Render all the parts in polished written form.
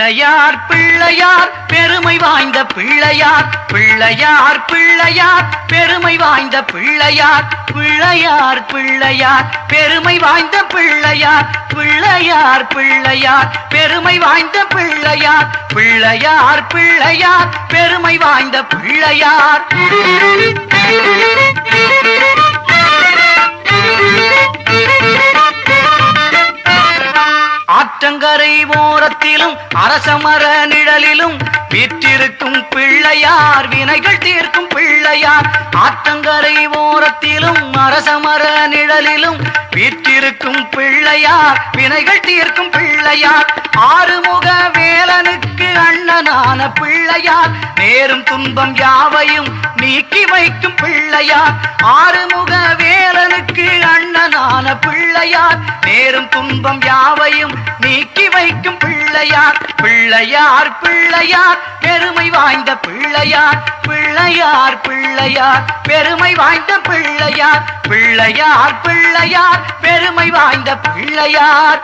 பிள்ளையார் பிள்ளையார் பெருமை வாய்ந்த பிள்ளையார் பிள்ளையார் பிள்ளையார் பெருமை வாய்ந்த பிள்ளையார் பிள்ளையார் பிள்ளையார் பெருமை வாய்ந்த பிள்ளையார் பிள்ளையார் பிள்ளையார் பெருமை வாய்ந்த பிள்ளையார் பிள்ளையார் பிள்ளையார் பெருமை வாய்ந்த பிள்ளையார் ஆற்றங்கரை ஓரத்திலும் அரசமர நிழலிலும் வீற்றிருக்கும் பிள்ளையார் வினைகள் தீர்க்கும் பிள்ளையார் ஆற்றங்கரை ஓரத்திலும் அரசமர நிழலிலும் வீற்றிருக்கும் பிள்ளையார் வினைகள் தீர்க்கும் பிள்ளையார் ஆறுமுக வேலனுக்கு அண்ணனான பிள்ளையார் நேரும் துன்பம் யாவையும் நீக்கி வைக்கும் பிள்ளையார் ஆறுமுக வேலனுக்கு அண்ணனான பிள்ளையார் நேரும் துன்பம் யாவையும் நீக்கி வைக்கும் பிள்ளையார் பிள்ளையார் பிள்ளையார் பெருமை வாய்ந்த பிள்ளையார் பிள்ளையார் பிள்ளையார் பெருமை வாய்ந்த பிள்ளையார் பிள்ளையார் பிள்ளையார் பெருமை வாய்ந்த பிள்ளையார்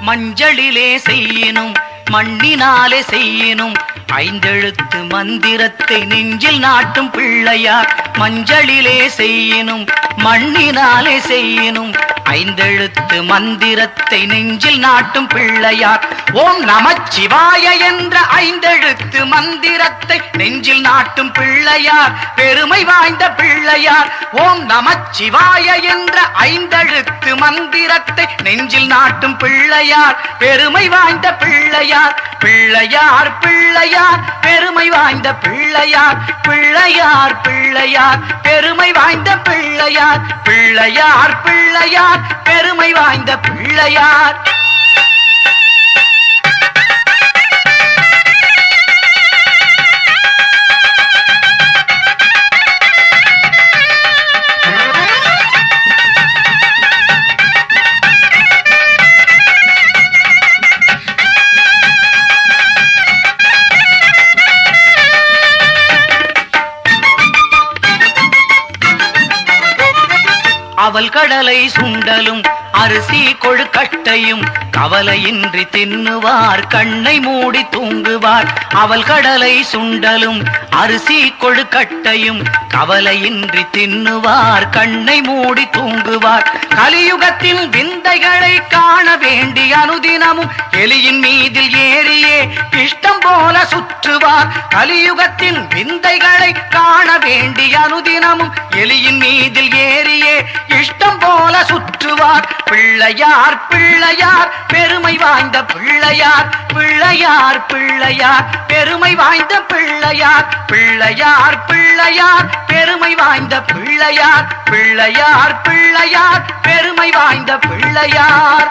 மஞ்சளிலே செய்யினும் மண்ணினாலே செய்யினும் ஐந்தெழுத்து மந்திரத்தை நெஞ்சில் நாட்டும் பிள்ளையார் மஞ்சளிலே செய்யினும் மண்ணினாலே செய்யினும் ஐந்தெழுத்து மந்திரத்தை நெஞ்சில் நாட்டும் பிள்ளையார் ஓம் நமச்சிவாய என்ற ஐந்தெழுத்து மந்திரத்தை நெஞ்சில் நாட்டும் பிள்ளையார் பெருமை வாய்ந்த பிள்ளையார் ஓம் நமச்சிவாய என்ற ஐந்தெழுத்து மந்திரத்தை நெஞ்சில் நாட்டும் பிள்ளையார் பெருமை வாய்ந்த பிள்ளையார் பிள்ளையார் பிள்ளையார் பெருமை வாய்ந்த பிள்ளையார் பிள்ளையார் பிள்ளையார் பெருமை வாய்ந்த பிள்ளையார் பிள்ளையார் பிள்ளையார் பெருமை வாய்ந்த பிள்ளையார் அவல் கடலை சுண்டலும் அரிசி கொழுக்கட்டையும் கவலையின்றி தின்னுவார் கண்ணை மூடி தூங்குவார் அவல் கடலை சுண்டலும் அரிசி கொழுக்கட்டையும் கவலையின்றி தின்னுவார் கண்ணை மூடி தூங்குவார் கலியுகத்தின் விந்தைகளை காண வேண்டி அனுதினமும் எலியின் மீதில் ஏறியே இஷ்டம் போல சுற்றுவார் கலியுகத்தின் விந்தைகளை காண வேண்டி அனுதினமும் எலியின் மீதில் ஏறியே இஷ்டம் போல சுற்றுவார் பிள்ளையார் பிள்ளையார் பெருமை வாய்ந்த பிள்ளையார் பிள்ளையார் பிள்ளையார் பெருமை வாய்ந்த பிள்ளையார் பிள்ளையார் பிள்ளையார் பெருமை வாய்ந்த பிள்ளையார் பிள்ளையார் பிள்ளையார் பெருமை வாய்ந்த பிள்ளையார்